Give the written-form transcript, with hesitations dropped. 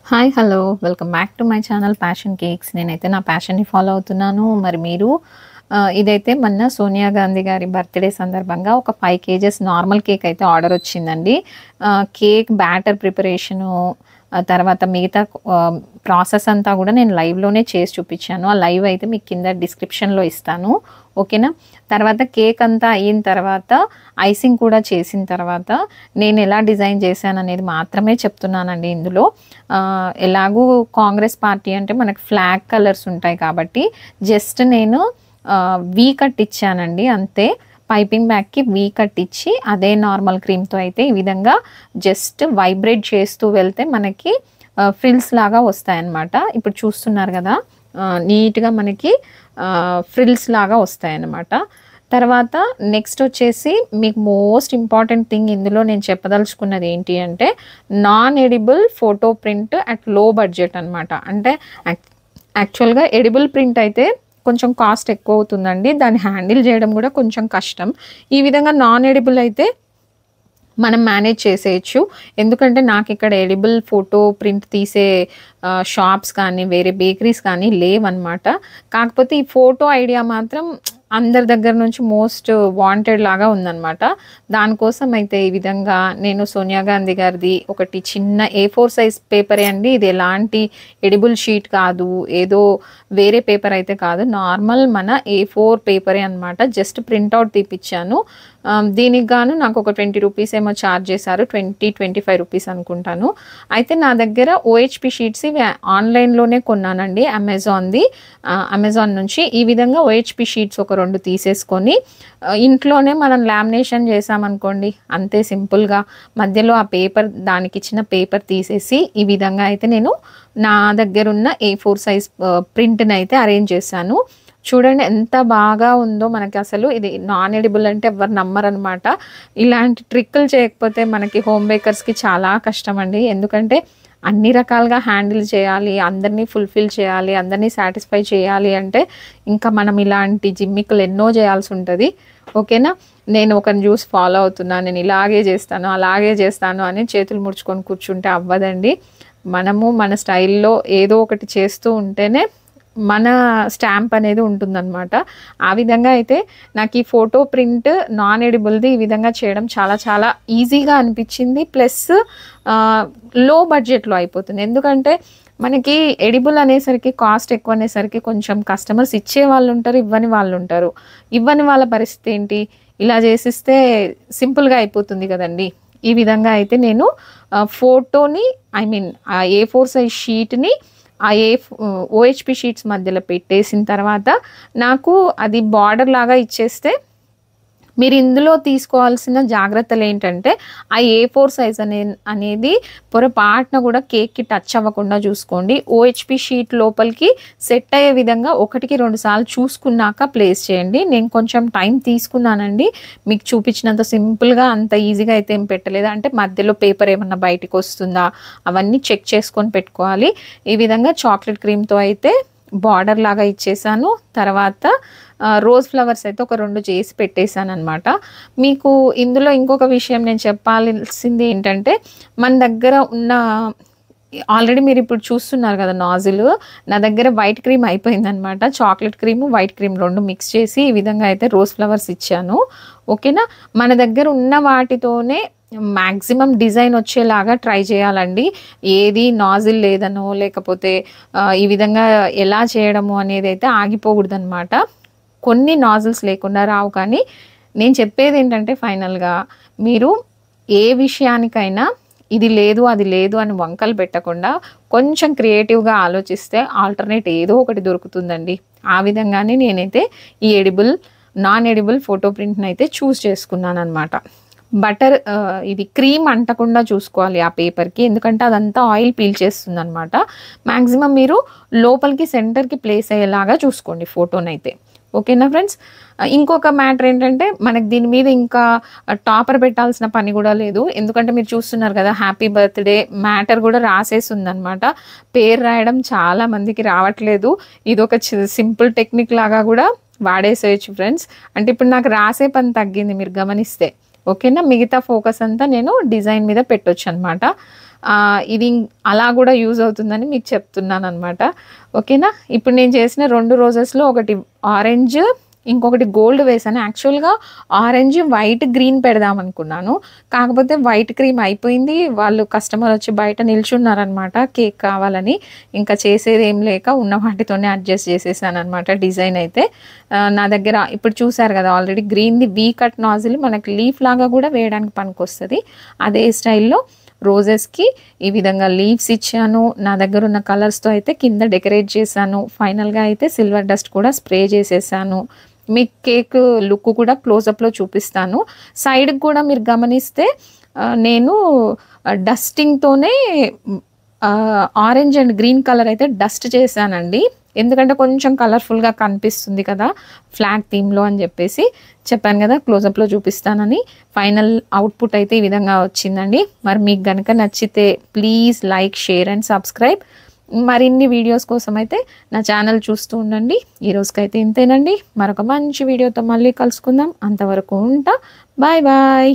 Hi hello welcome back to my channel passion cakes. నేనైతే నా ప్యాషన్ని follow అవుతున్నాను. మరి మీరు ఇదైతే మొన్న సోనియా గాంధీ గారి బర్త్డే సందర్భంగా ఒక 5 కేజెస్ నార్మల్ కేక్ అయితే ఆర్డర్ వచ్చిందండి. కేక్ బ్యాటర్ ప్రిపరేషను తర్వాత మిగతా ప్రాసెస్ అంతా కూడా నేను లైవ్లోనే చేసి చూపించాను. ఆ లైవ్ అయితే మీకు కింద డిస్క్రిప్షన్లో ఇస్తాను, ఓకేనా. తర్వాత కేక్ అంతా అయిన తర్వాత ఐసింగ్ కూడా చేసిన తర్వాత నేను ఎలా డిజైన్ చేశాను అనేది మాత్రమే చెప్తున్నానండి ఇందులో. ఎలాగూ కాంగ్రెస్ పార్టీ అంటే మనకు ఫ్లాగ్ కలర్స్ ఉంటాయి కాబట్టి జస్ట్ నేను వీ కట్ ఇచ్చానండి అంతే. పైపింగ్ బ్యాగ్కి వీ కట్ ఇచ్చి అదే నార్మల్ క్రీమ్తో అయితే ఈ విధంగా జస్ట్ వైబ్రేట్ చేస్తూ వెళ్తే మనకి ఫ్రిల్స్ లాగా వస్తాయన్నమాట. ఇప్పుడు చూస్తున్నారు కదా, నీట్గా మనకి ఫ్రిల్స్ లాగా వస్తాయన్నమాట. తర్వాత నెక్స్ట్ వచ్చేసి మీకు మోస్ట్ ఇంపార్టెంట్ థింగ్ ఇందులో నేను చెప్పదలుచుకున్నది ఏంటి అంటే non edible photo print at లో బడ్జెట్ అనమాట. అంటే యాక్చువల్గా ఎడిబుల్ ప్రింట్ అయితే కొంచెం కాస్ట్ ఎక్కువ అవుతుందండి, దాన్ని హ్యాండిల్ చేయడం కూడా కొంచెం కష్టం. ఈ విధంగా నాన్ ఎడిబుల్ అయితే మనం మేనేజ్ చేసేయచ్చు. ఎందుకంటే నాకు ఇక్కడ ఎడిబుల్ ఫోటో ప్రింట్ తీసే షాప్స్ కానీ వేరే బేకరీస్ కానీ లేవన్నమాట. కాకపోతే ఈ ఫోటో ఐడియా మాత్రం అందరి దగ్గర నుంచి మోస్ట్ వాంటెడ్ లాగా ఉందన్నమాట. దానికోసం అయితే ఈ విధంగా నేను సోనియా గాంధీ గారిది ఒకటి చిన్న A4 సైజ్ పేపరే అండి. ఇది ఎలాంటి ఎడిబుల్ షీట్ కాదు, ఏదో వేరే పేపర్ అయితే కాదు, నార్మల్ మన A4 పేపరే అనమాట. జస్ట్ ప్రింట్అవుట్ తీపిచ్చాను. దీనికి గాను నాకు ఒక 20 రూపీస్ ఏమో ఛార్జ్ చేశారు, 20-25 రూపీస్ అనుకుంటాను. అయితే నా దగ్గర OHP షీట్స్ ఇవి ఆన్లైన్లోనే కొన్నానండి, అమెజాన్ నుంచి. ఈ విధంగా OHP షీట్స్ ఒక 2 తీసేసుకొని ఇంట్లోనే మనం లామినేషన్ చేసామనుకోండి, అంతే సింపుల్గా మధ్యలో ఆ పేపర్ దానికి ఇచ్చిన పేపర్ తీసేసి ఈ విధంగా అయితే నేను నా దగ్గర ఉన్న A4 సైజ్ ప్రింట్ని అయితే అరేంజ్ చేశాను. చూడండి ఎంత బాగా ఉందో. మనకి అసలు ఇది నాన్ ఎడిబుల్ అంటే ఎవరు నమ్మరనమాట. ఇలాంటి ట్రిక్కులు చేయకపోతే మనకి హోమ్ బేకర్స్కి చాలా కష్టం అండి. ఎందుకంటే అన్ని రకాలుగా హ్యాండిల్ చేయాలి, అందరినీ ఫుల్ఫిల్ చేయాలి, అందరినీ సాటిస్ఫై చేయాలి అంటే ఇంకా మనం ఇలాంటి జిమ్మికులు ఎన్నో చేయాల్సి ఉంటుంది, ఓకేనా. నేను ఒకరిని చూసి ఫాలో అవుతున్నాను, నేను ఇలాగే చేస్తాను అలాగే చేస్తాను అని చేతులు ముడుచుకొని కూర్చుంటే అవ్వదండి. మనము మన స్టైల్లో ఏదో ఒకటి చేస్తూ ఉంటేనే మన స్టాంప్ అనేది ఉంటుందన్నమాట. ఆ విధంగా అయితే నాకు ఈ ఫోటో ప్రింట్ నాన్ ఎడిబుల్ది ఈ విధంగా చేయడం చాలా చాలా ఈజీగా అనిపించింది. ప్లస్ లో బడ్జెట్లో అయిపోతుంది. ఎందుకంటే మనకి ఎడిబుల్ అనేసరికి కాస్ట్ ఎక్కువ అనేసరికి కొంచెం కస్టమర్స్ ఇచ్చే వాళ్ళు ఉంటారు, ఇవ్వని వాళ్ళు ఉంటారు. ఇవ్వని వాళ్ళ పరిస్థితి ఏంటి, ఇలా చేసిస్తే సింపుల్గా అయిపోతుంది కదండి. ఈ విధంగా అయితే నేను ఫోటోని ఆ A4 సైజ్ షీట్ని ఆ OHP షీట్స్ మధ్యలో పెట్టేసిన తర్వాత నాకు అది బార్డర్ లాగా ఇచ్చేస్తే మీరు ఇందులో తీసుకోవాల్సిన జాగ్రత్తలు ఏంటంటే ఆ A4 సైజ్ అనేది పొరపాటున కూడా కేక్కి టచ్ అవ్వకుండా చూసుకోండి. OHP షీట్ లోపలికి సెట్ అయ్యే విధంగా 1-2 సార్లు చూసుకున్నాక ప్లేస్ చేయండి. నేను కొంచెం టైం తీసుకున్నానండి, మీకు చూపించినంత సింపుల్గా అంత ఈజీగా అయితే ఏం పెట్టలేదు. అంటే మధ్యలో పేపర్ ఏమన్నా బయటికి వస్తుందా అవన్నీ చెక్ చేసుకొని పెట్టుకోవాలి. ఈ విధంగా చాక్లెట్ క్రీమ్తో అయితే బార్డర్ లాగా ఇచ్చేసాను. తర్వాత రోజ్ ఫ్లవర్స్ అయితే ఒక 2 చేసి పెట్టేశాను అనమాట. మీకు ఇందులో ఇంకొక విషయం నేను చెప్పాల్సింది ఏంటంటే మన దగ్గర ఉన్న ఆల్రెడీ మీరు ఇప్పుడు చూస్తున్నారు కదా నాజిల్, నా దగ్గర వైట్ క్రీమ్ అయిపోయిందనమాట. Chocolate cream white cream 2 mix చేసి ఈ విధంగా అయితే రోజ్ ఫ్లవర్స్ ఇచ్చాను, ఓకేనా. మన దగ్గర ఉన్న వాటితోనే మ్యాక్సిమం డిజైన్ వచ్చేలాగా ట్రై చేయాలండి. ఏది నాజిల్ లేదనో లేకపోతే ఈ విధంగా ఎలా చేయడము అనేది అయితే ఆగిపోకూడదు అనమాట. కొన్ని నాజిల్స్ లేకుండా రావు. కానీ నేను చెప్పేది ఏంటంటే ఫైనల్గా మీరు ఏ విషయానికైనా ఇది లేదు అది లేదు అని వంకలు పెట్టకుండా కొంచెం క్రియేటివ్గా ఆలోచిస్తే ఆల్టర్నేట్ ఏదో ఒకటి దొరుకుతుందండి. ఆ విధంగానే నేనైతే ఈ నాన్ ఎడిబుల్ ఫోటో ప్రింట్ని అయితే చూస్ చేసుకున్నాను అనమాట. బటర్ ఇది క్రీమ్ అంటకుండా చూసుకోవాలి ఆ పేపర్కి, ఎందుకంటే అదంతా ఆయిల్ పీల్చేస్తుంది అనమాట. మ్యాక్సిమం మీరు లోపలికి సెంటర్కి ప్లేస్ అయ్యేలాగా చూసుకోండి ఫోటోనైతే, ఓకేనా ఫ్రెండ్స్. ఇంకొక మ్యాటర్ ఏంటంటే మనకి దీని మీద ఇంకా టాపర్ పెట్టాల్సిన పని కూడా లేదు. ఎందుకంటే మీరు చూస్తున్నారు కదా హ్యాపీ బర్త్డే మ్యాటర్ కూడా రాసేసి ఉందన్నమాట. పేరు రాయడం చాలా మందికి రావట్లేదు. ఇది ఒక సింపుల్ టెక్నిక్ లాగా కూడా వాడేసేయచ్చు ఫ్రెండ్స్. అంటే ఇప్పుడు నాకు రాసే పని తగ్గింది మీరు గమనిస్తే, ఓకేనా. మిగతా ఫోకస్ అంతా నేను డిజైన్ మీద పెట్టొచ్చు అనమాట. ఇది అలా కూడా యూజ్ అవుతుందని మీకు చెప్తున్నాననమాట. ఓకేనా. ఇప్పుడు నేను చేసిన 2 రోజెస్‌లో ఒకటి ఆరెంజ్, ఇంకొకటి గోల్డ్ వేసాను. యాక్చువల్‌గా ఆరెంజ్, వైట్, గ్రీన్ పెడదామనుకున్నాను. కాకపోతే వైట్ క్రీమ్ అయిపోయింది. వాళ్ళు కస్టమర్ వచ్చి బయట నిల్చున్నారనమాట కేక్ కావాలని. ఇంకా చేసేదేం లేక ఉన్న వాటితోనే అడ్జస్ట్ చేసేసాననమాట డిజైన్ అయితే. నా దగ్గర ఇప్పుడు చూసారు కదా ఆల్రెడీ గ్రీన్‌ది వీ కట్ నాజిల్ మనకి లీఫ్ లాగా కూడా వేయడానికి పనికొస్తది. అదే స్టైల్‌లో రోజెస్‌కి ఈ విధంగా లీవ్స్ ఇచ్చాను. నా దగ్గర ఉన్న కలర్స్‌తో అయితే కింద డెకరేట్ చేశాను. ఫైనల్‌గా అయితే సిల్వర్ డస్ట్ కూడా స్ప్రే చేసేసాను. మీకు కేక్ లుక్ కూడా క్లోజప్‌లో చూపిస్తాను. సైడ్‌కి కూడా మీరు గమనిస్తే నేను డస్టింగ్‌తోనే ఆరెంజ్ అండ్ గ్రీన్ కలర్ అయితే డస్ట్ చేశానండి. ఎందుకంటే కొంచెం కలర్‌ఫుల్‌గా కనిపిస్తుంది కదా ఫ్లాగ్ థీమ్‌లో అని చెప్పేసి చెప్పాను కదా క్లోజప్‌లో చూపిస్తానని. ఫైనల్ అవుట్‌పుట్ అయితే ఈ విధంగా వచ్చిందండి. మరి మీకు గనుక నచ్చితే please like, share and subscribe. మరిన్ని వీడియోస్ కోసం అయితే నా ఛానల్ చూస్తూ ఉండండి. ఈ రోజుకైతే ఇంతేనండి. మరొక మంచి వీడియోతో మళ్ళీ కలుసుకుందాం. అంతవరకు ఉంటా. Bye bye.